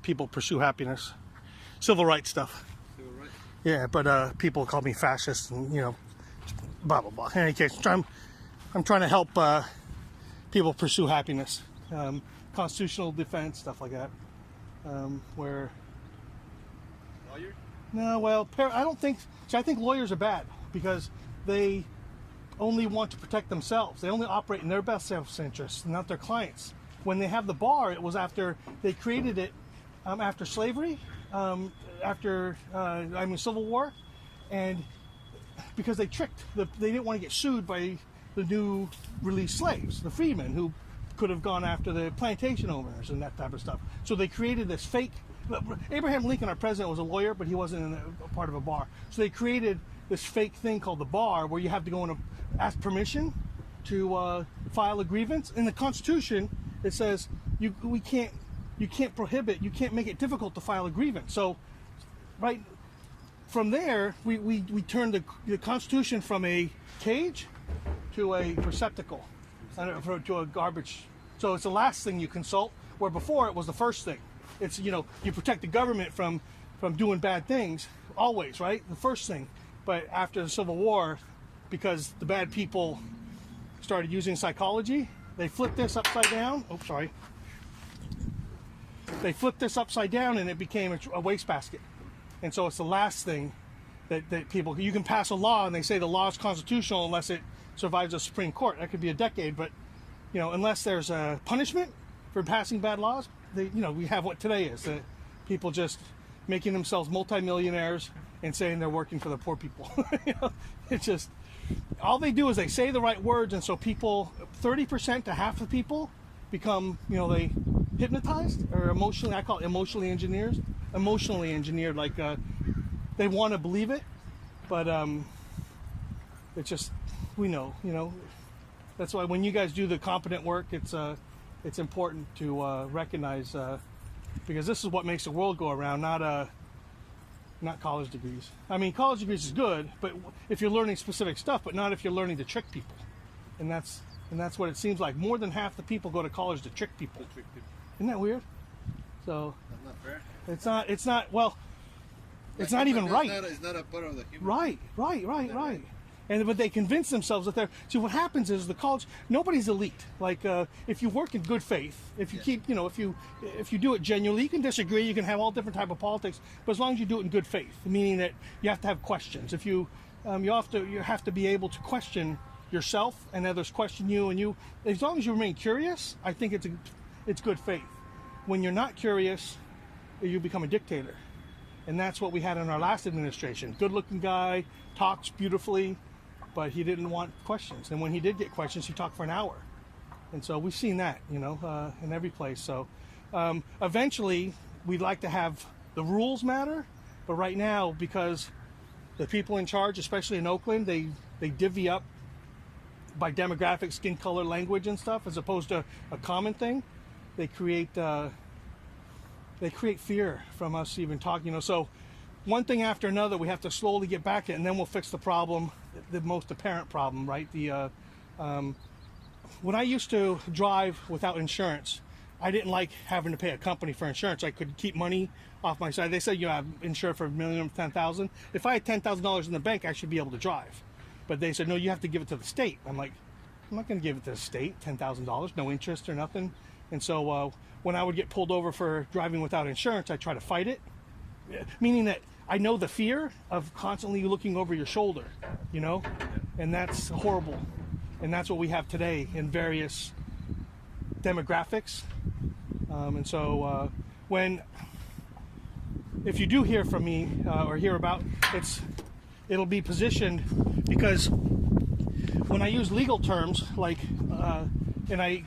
people pursue happiness, civil rights stuff. Civil rights. Yeah, but people call me fascist, and blah blah blah. In any case, I'm trying to help people pursue happiness, constitutional defense, stuff like that. Where Lawyer? No, well, I don't think. See, I think lawyers are bad because they only want to protect themselves. They only operate in their best self-interest, not their clients. When they have the bar, it was after they created it after slavery, after Civil War, and because they tricked, they didn't want to get sued by the new released slaves, the freedmen, who could have gone after the plantation owners and that type of stuff. So they created this fake. Abraham Lincoln, our president, was a lawyer, but he wasn't a part of a bar. So they created this fake thing called the bar, where you have to go and ask permission to file a grievance. In the Constitution, it says you can't make it difficult to file a grievance. So, right from there, we turned the Constitution from a cage to a receptacle, to a garbage. So it's the last thing you consult, where before it was the first thing. It's, you protect the government from doing bad things, always, right? The first thing. But after the Civil War, because the bad people started using psychology, they flipped this upside down. Oh, sorry. They flipped this upside down, and it became a wastebasket. And so it's the last thing that people, you can pass a law, and they say the law is constitutional unless it survives the Supreme Court. That could be a decade, but, unless there's a punishment for passing bad laws, we have what today is, that people just making themselves multimillionaires and saying they're working for the poor people. It's just, all they do is they say the right words, and so people, 30% to half the people become, they hypnotized or emotionally, I call it emotionally engineered, like they want to believe it, but it's just, we know, that's why when you guys do the competent work, it's important to recognize, because this is what makes the world go around, not college degrees. I mean, college degrees is good, but if you're learning specific stuff, but not if you're learning to trick people. And that's what it seems like. More than half the people go to college to trick people. Isn't that weird? So That's not fair. It's not well, it's not even right. It's not a part of the human. Right. But they convince themselves that they're. See, what happens is the college. Nobody's elite. Like if you work in good faith, if you keep, if you do it genuinely, you can disagree. You can have all different type of politics, but as long as you do it in good faith, meaning that you have to have questions. If you have to be able to question yourself, and others question you, and as long as you remain curious, I think it's good faith. When you're not curious, you become a dictator, and that's what we had in our last administration. Good-looking guy, talks beautifully, but he didn't want questions. And when he did get questions, he talked for an hour. And so we've seen that, in every place. So eventually, we'd like to have the rules matter, but right now, because the people in charge, especially in Oakland, they divvy up by demographic, skin color, language, and stuff, as opposed to a common thing. They create fear from us even talking. So one thing after another, we have to slowly get back to it, and then we'll fix the problem, the most apparent problem, right? When I used to drive without insurance, I didn't like having to pay a company for insurance. I could keep money off my side. They said I'm insured for a minimum of $10,000. If I had $10,000 in the bank, I should be able to drive. But they said, no, you have to give it to the state. I'm like, I'm not going to give it to the state, $10,000, no interest or nothing. And so when I would get pulled over for driving without insurance, I try to fight it, meaning that I know the fear of constantly looking over your shoulder, and that's horrible. And that's what we have today in various demographics. And so if you do hear from me or hear about, it'll be positioned, because when I use legal terms, like, and I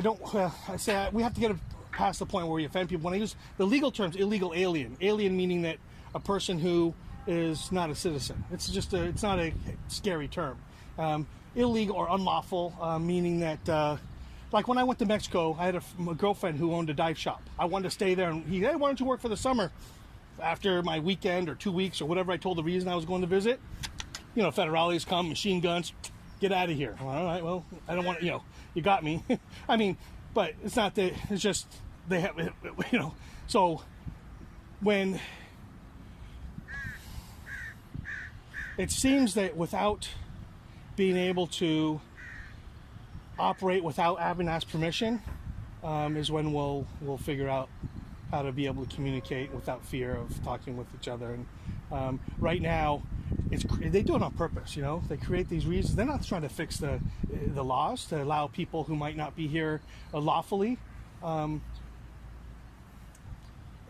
don't, I say we have to get past the point where we offend people. When I use the legal terms, illegal alien meaning that a person who is not a citizen. It's not a scary term. Illegal or unlawful, meaning that, like when I went to Mexico, I had a girlfriend who owned a dive shop. I wanted to stay there, and hey, why don't you work for the summer? After my weekend or 2 weeks or whatever, I told the reason I was going to visit. Federales come, machine guns, get out of here. All right, well, I don't want, you got me. I mean, but it's not that. It's just they have, So when it seems that without being able to operate without having asked permission, is when we'll figure out how to be able to communicate without fear of talking with each other. And right now, they do it on purpose. They create these reasons. They're not trying to fix the laws to allow people who might not be here lawfully. In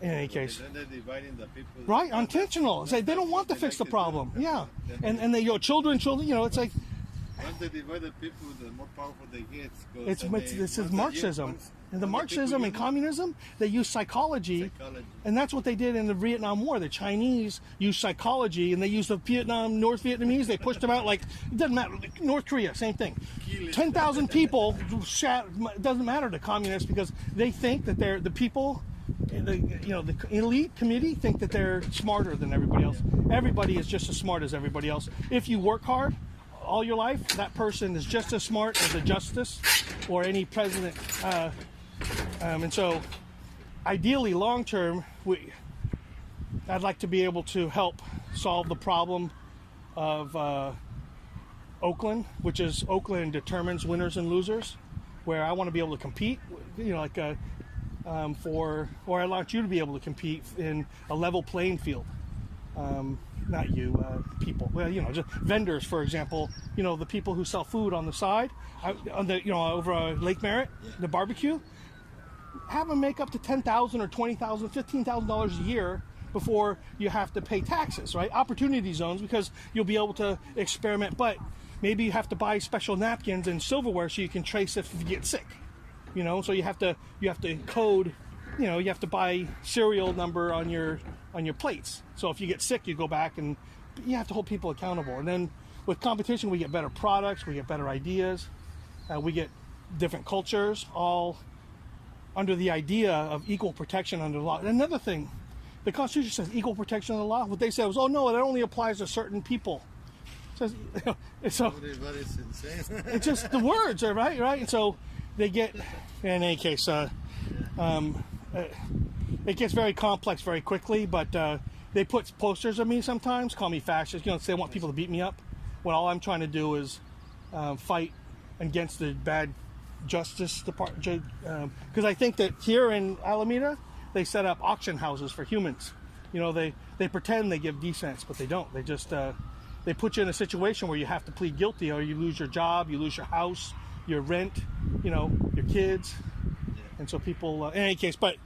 any case, then they're dividing the people. Right, intentional. They don't want to fix the problem. Yeah, and they children. It's like. Once they divide the people, the more powerful they get. This is Marxism. And the Marxism and communism, they use psychology, and that's what they did in the Vietnam War. The Chinese used psychology, and they used the North Vietnamese. They pushed them out like, it doesn't matter. North Korea, same thing. 10,000 people, it doesn't matter to communists because they think that they're the people, the elite committee think that they're smarter than everybody else. Everybody is just as smart as everybody else. If you work hard all your life, that person is just as smart as a justice or any president. And so, ideally, long term, I'd like to be able to help solve the problem of Oakland, which is Oakland determines winners and losers, where I want to be able to compete, or I want you to be able to compete in a level playing field. Not you, people. Well, just vendors, for example. The people who sell food on the side, over Lake Merritt, the barbecue. Have them make up to $10,000 or $20,000, $15,000 a year before you have to pay taxes, right? Opportunity zones, because you'll be able to experiment. But maybe you have to buy special napkins and silverware so you can trace if you get sick. So you have to code. You have to buy serial number on your plates. So if you get sick, you go back and you have to hold people accountable. And then with competition, we get better products, we get better ideas, we get different cultures, all under the idea of equal protection under the law. And another thing, the Constitution says equal protection under the law. What they said was, oh no, that only applies to certain people. It says, so everybody's insane. It's just the words are right. And so they get, in any case, it gets very complex very quickly, but they put posters of me sometimes, call me fascist, they want people to beat me up. When all I'm trying to do is fight against the bad justice department, because I think that here in Alameda, they set up auction houses for humans. They pretend they give defense, but they don't. They just, they put you in a situation where you have to plead guilty, or you lose your job, you lose your house, your rent, your kids. And so people, in any case, but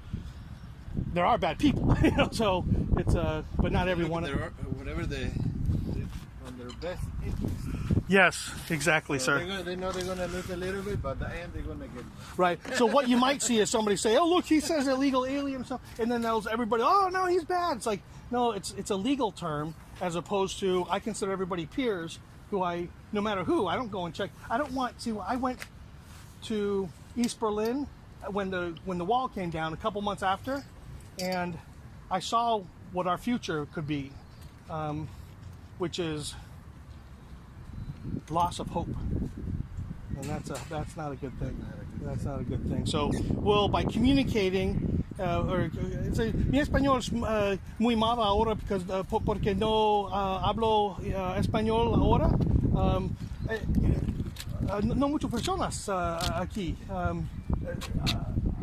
there are bad people, so it's, but not everyone. Whatever they on their best interest. Yes, exactly, So sir. they know they're going to lose a little bit, but at the end they're going to get. Right. So what you might see is somebody say, "Oh, look, he says illegal alien stuff," and then everybody, "Oh, no, he's bad." It's like, no, it's a legal term as opposed to I consider everybody peers who no matter who, I don't go and check. I don't want to. I went to East Berlin when the wall came down a couple months after, and I saw what our future could be, which is loss of hope, and that's not a good thing. That's not a good thing. So, by communicating, mi español es muy malo ahora porque no hablo español ahora. No muchas personas aquí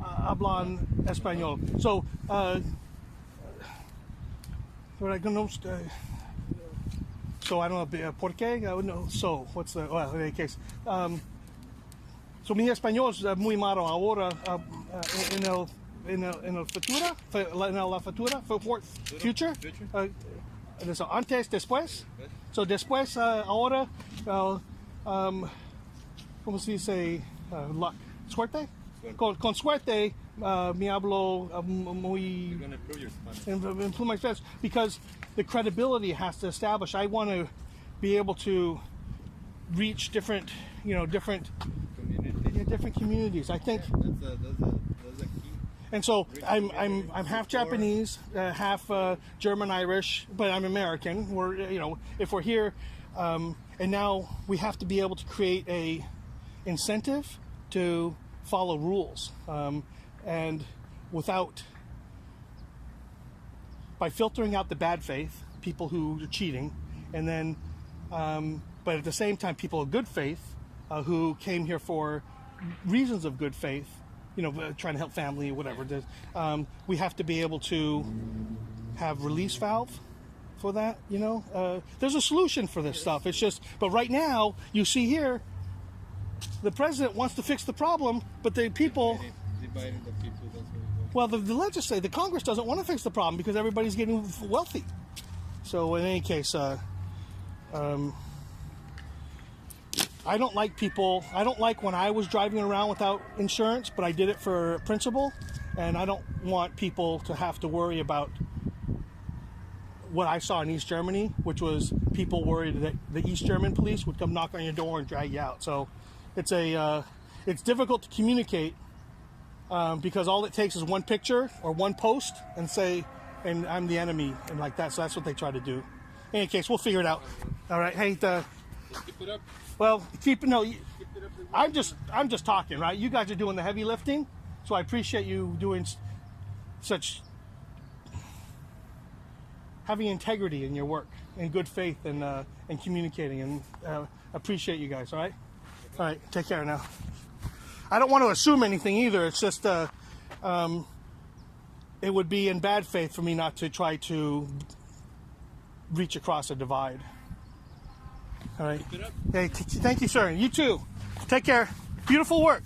hablan español. So, so I don't know por qué. No, so what's the? Well, in any case, so mi español es muy malo ahora en el futuro, en la future. So antes, después. So después, ahora, ¿cómo se dice? Luck, suerte. Con suerte, me hablo muy. You're going to improve your Spanish. Improve my Spanish because the credibility has to establish. I want to be able to reach different communities. I think That's a key. and so I'm half Japanese, half German Irish, but I'm American. If we're here, and now we have to be able to create a incentive to follow rules, and by filtering out the bad faith, people who are cheating, and then, but at the same time, people of good faith who came here for reasons of good faith, trying to help family or whatever it is. We have to be able to have release valve for that. There's a solution for this stuff. It's just, but right now, you see here, the president wants to fix the problem, but the people. Dividing the people. That's what Well, the legislature, the Congress doesn't want to fix the problem because everybody's getting wealthy. So in any case, I don't like people. I don't like when I was driving around without insurance, but I did it for principle, and I don't want people to have to worry about what I saw in East Germany, which was people worried that the East German police would come knock on your door and drag you out. So it's it's difficult to communicate. Because all it takes is one picture or one post and say, and I'm the enemy, and like that. So that's what they try to do. In any case, we'll figure it out. All right. Hey, keep it up. well, I'm just talking, right? You guys are doing the heavy lifting, so I appreciate you doing having integrity in your work and good faith and communicating, and appreciate you guys. All right. All right. Take care now. I don't want to assume anything either. It's just it would be in bad faith for me not to try to reach across a divide. All right. Hey, thank you, sir. You too. Take care. Beautiful work.